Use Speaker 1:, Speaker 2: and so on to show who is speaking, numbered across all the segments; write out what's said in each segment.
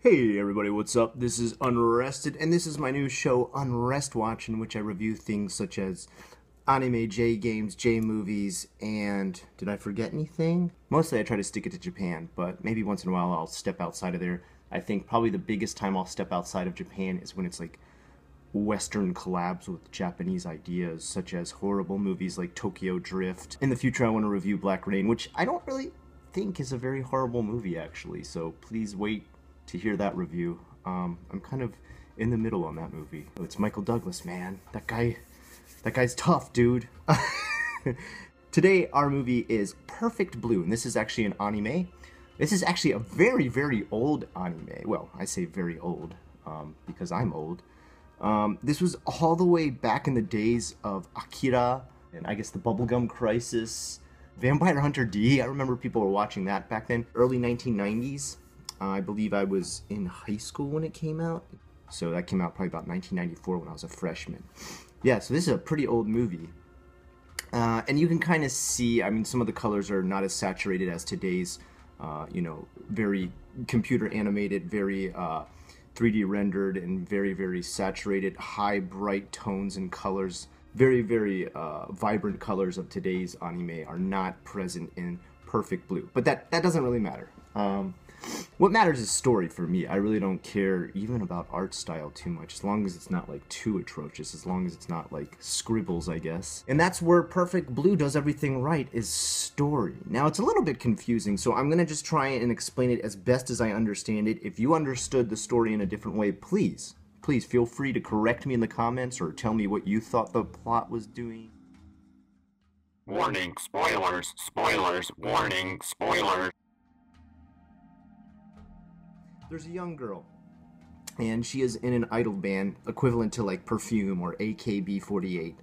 Speaker 1: Hey everybody, what's up? This is Unrested, and this is my new show, UNRESTWATCH, in which I review things such as anime, J-games, J-movies, and did I forget anything? Mostly I try to stick it to Japan, but maybe once in a while I'll step outside of there. I think probably the biggest time I'll step outside of Japan is when it's like Western collabs with Japanese ideas, such as horrible movies like Tokyo Drift. In the future I want to review Black Rain, which I don't really think is a very horrible movie actually, so please wait to hear that review. I'm kind of in the middle on that movie. Oh, it's Michael Douglas, man. That guy's tough, dude. Today, our movie is Perfect Blue, and this is actually an anime. This is actually a very, very old anime. Well, I say very old, because I'm old. This was all the way back in the days of Akira, and I guess the Bubblegum Crisis, Vampire Hunter D. I remember people were watching that back then. Early 1990s. I believe I was in high school when it came out. So that came out probably about 1994 when I was a freshman. Yeah, so this is a pretty old movie. And you can kind of see, I mean, some of the colors are not as saturated as today's, very computer animated, very 3D rendered, and very, very saturated, high, bright tones and colors. Very, very vibrant colors of today's anime are not present in Perfect Blue. But that doesn't really matter. What matters is story for me. I really don't care even about art style too much, as long as it's not like too atrocious, as long as it's not like scribbles, I guess. And that's where Perfect Blue does everything right, is story. Now, it's a little bit confusing, so I'm gonna just try and explain it as best as I understand it. If you understood the story in a different way, please feel free to correct me in the comments or tell me what you thought the plot was doing.
Speaker 2: Warning, spoilers, spoilers, warning, spoilers.
Speaker 1: There's a young girl, and she is in an idol band equivalent to like Perfume or AKB48,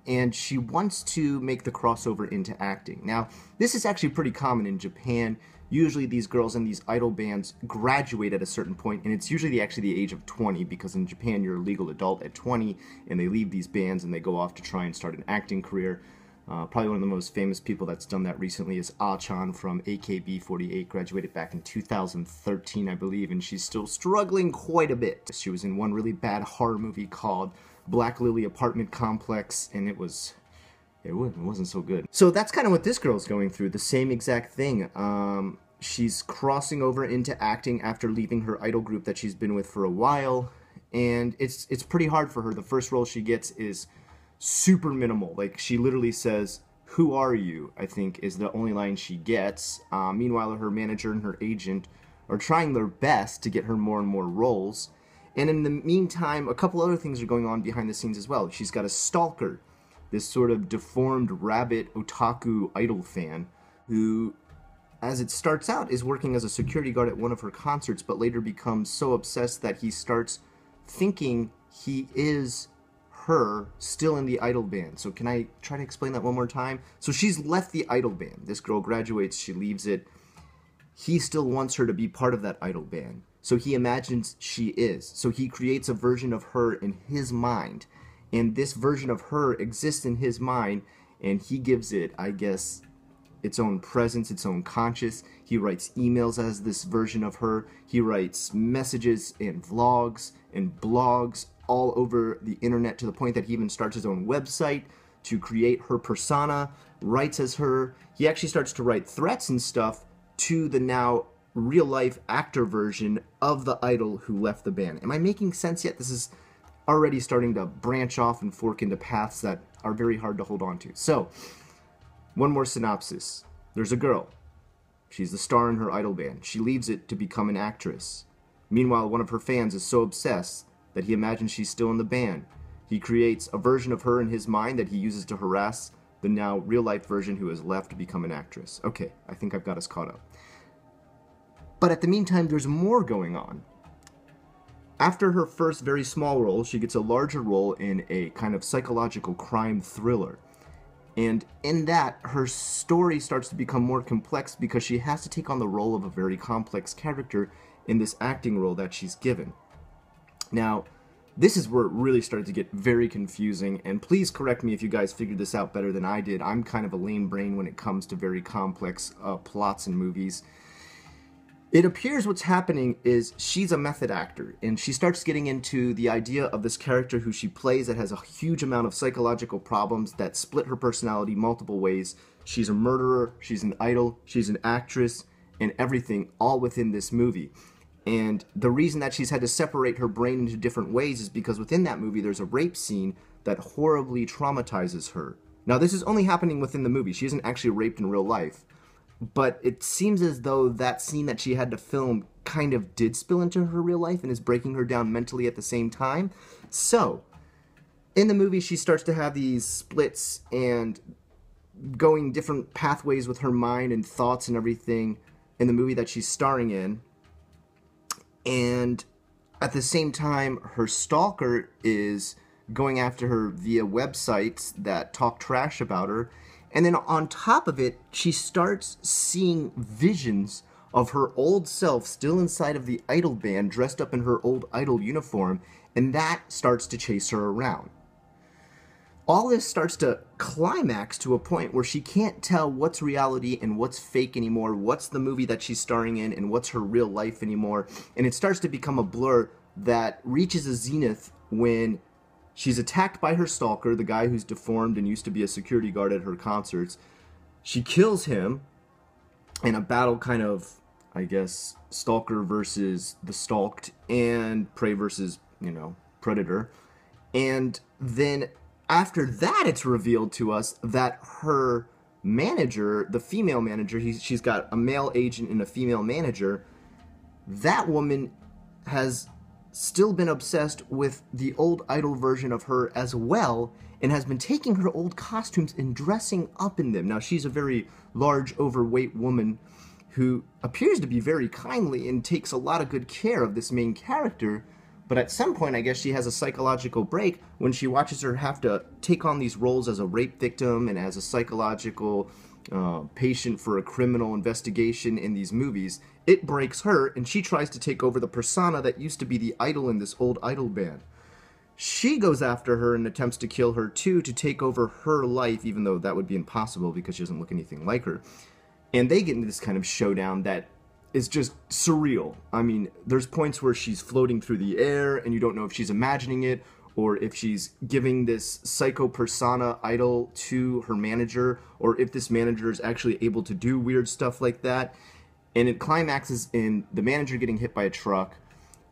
Speaker 1: and she wants to make the crossover into acting. Now, this is actually pretty common in Japan. Usually these girls in these idol bands graduate at a certain point, and it's usually actually the age of 20, because in Japan you're a legal adult at 20, and they leave these bands and they go off to try and start an acting career. Probably one of the most famous people that's done that recently is Ah-chan from AKB48, graduated back in 2013, I believe, and she's still struggling quite a bit. She was in one really bad horror movie called Black Lily Apartment Complex, and it wasn't so good. So that's kind of what this girl's going through, the same exact thing. She's crossing over into acting after leaving her idol group that she's been with for a while, and it's pretty hard for her. The first role she gets is super minimal. Like, she literally says, "Who are you?" I think is the only line she gets. Meanwhile, her manager and her agent are trying their best to get her more and more roles. And in the meantime, a couple other things are going on behind the scenes as well. She's got a stalker, this sort of deformed rabbit otaku idol fan, who, as it starts out, is working as a security guard at one of her concerts, but later becomes so obsessed that he starts thinking he is her still in the idol band. So can I try to explain that one more time? So she's left the idol band. This girl graduates, she leaves it. He still wants her to be part of that idol band. So he imagines she is. So he creates a version of her in his mind. And this version of her exists in his mind, and he gives it, I guess, its own presence, its own conscious. He writes emails as this version of her. He writes messages and vlogs and blogs all over the internet, to the point that he even starts his own website to create her persona, writes as her. He actually starts to write threats and stuff to the now real-life actor version of the idol who left the band. Am I making sense yet? This is already starting to branch off and fork into paths that are very hard to hold on to. So, one more synopsis. There's a girl. She's the star in her idol band. She leaves it to become an actress. Meanwhile, one of her fans is so obsessed that he imagines she's still in the band. He creates a version of her in his mind that he uses to harass the now real-life version who has left to become an actress. Okay, I think I've got us caught up. But at the meantime, there's more going on. After her first very small role, she gets a larger role in a kind of psychological crime thriller. And in that, her story starts to become more complex because she has to take on the role of a very complex character in this acting role that she's given. Now, this is where it really started to get very confusing, and please correct me if you guys figured this out better than I did. I'm kind of a lame brain when it comes to very complex plots in movies. It appears what's happening is she's a method actor, and she starts getting into the idea of this character who she plays that has a huge amount of psychological problems that split her personality multiple ways. She's a murderer, she's an idol, she's an actress, and everything, all within this movie. And the reason that she's had to separate her brain into different ways is because within that movie there's a rape scene that horribly traumatizes her. Now, this is only happening within the movie. She isn't actually raped in real life. But it seems as though that scene that she had to film kind of did spill into her real life and is breaking her down mentally at the same time. So, in the movie, she starts to have these splits and going different pathways with her mind and thoughts and everything in the movie that she's starring in. And at the same time, her stalker is going after her via websites that talk trash about her. And then on top of it, she starts seeing visions of her old self still inside of the idol band, dressed up in her old idol uniform, and that starts to chase her around. All this starts to climax to a point where she can't tell what's reality and what's fake anymore, what's the movie that she's starring in and what's her real life anymore. And it starts to become a blur that reaches a zenith when she's attacked by her stalker, the guy who's deformed and used to be a security guard at her concerts. She kills him in a battle kind of, I guess, stalker versus the stalked and prey versus, predator. And then after that, it's revealed to us that her manager, the female manager, she's got a male agent and a female manager. That woman has still been obsessed with the old idol version of her as well, and has been taking her old costumes and dressing up in them. Now, she's a very large, overweight woman who appears to be very kindly and takes a lot of good care of this main character, but at some point, I guess she has a psychological break when she watches her have to take on these roles as a rape victim and as a psychological patient for a criminal investigation in these movies. It breaks her, and she tries to take over the persona that used to be the idol in this old idol band. She goes after her and attempts to kill her too, to take over her life, even though that would be impossible because she doesn't look anything like her. And they get into this kind of showdown that is just surreal. I mean, there's points where she's floating through the air and you don't know if she's imagining it or if she's giving this psycho persona idol to her manager, or if this manager is actually able to do weird stuff like that. And it climaxes in the manager getting hit by a truck,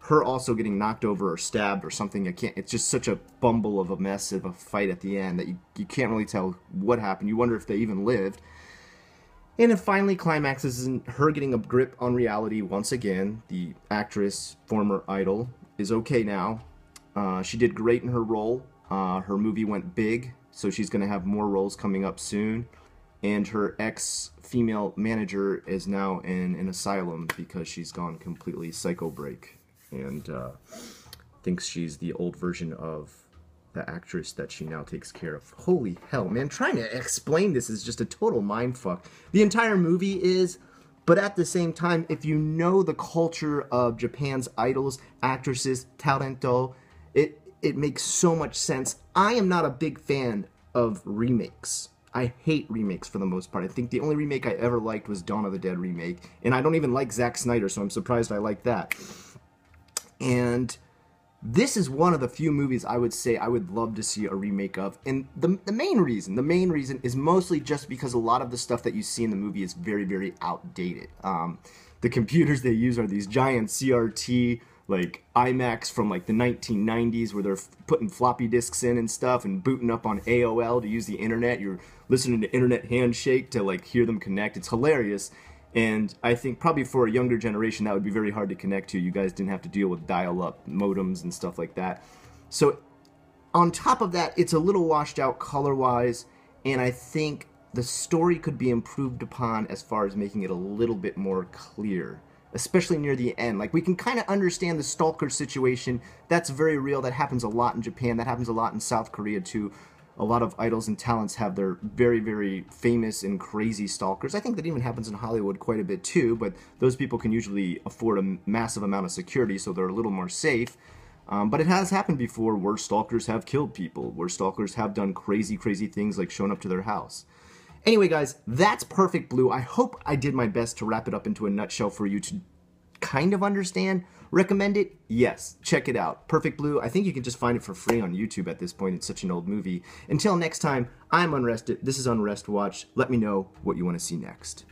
Speaker 1: her also getting knocked over or stabbed or something. It's just such a bumble of a mess of a fight at the end that you can't really tell what happened. You wonder if they even lived. And it finally climaxes in her getting a grip on reality once again. The actress, former idol, is okay now. She did great in her role. Her movie went big, so she's going to have more roles coming up soon. And her ex-female manager is now in an asylum because she's gone completely psycho break and thinks she's the old version of the actress that she now takes care of. Holy hell, man. Trying to explain this is just a total mindfuck. The entire movie is, but at the same time, if you know the culture of Japan's idols, actresses, talento, it makes so much sense. I am not a big fan of remakes. I hate remakes for the most part. I think the only remake I ever liked was Dawn of the Dead remake, and I don't even like Zack Snyder, so I'm surprised I like that. And this is one of the few movies I would say I would love to see a remake of. And the main reason is mostly just because a lot of the stuff that you see in the movie is very, very outdated. The computers they use are these giant CRT, like IMAX from like the 1990s, where they're putting floppy disks in and stuff and booting up on AOL to use the internet. You're listening to Internet Handshake to like hear them connect. It's hilarious. And I think probably for a younger generation, that would be very hard to connect to. You guys didn't have to deal with dial-up modems and stuff like that. So on top of that, it's a little washed out color-wise, and I think the story could be improved upon as far as making it a little bit more clear, especially near the end. Like, we can kind of understand the stalker situation. That's very real. That happens a lot in Japan. That happens a lot in South Korea, too. A lot of idols and talents have their very, very famous and crazy stalkers. I think that even happens in Hollywood quite a bit too, but those people can usually afford a massive amount of security, so they're a little more safe. But it has happened before where stalkers have killed people, where stalkers have done crazy, crazy things like shown up to their house. Anyway, guys, that's Perfect Blue. I hope I did my best to wrap it up into a nutshell for you kind of understand. Recommend it? Yes. Check it out. Perfect Blue. I think you can just find it for free on YouTube at this point. It's such an old movie. Until next time, I'm Unrested. This is Unrest Watch. Let me know what you want to see next.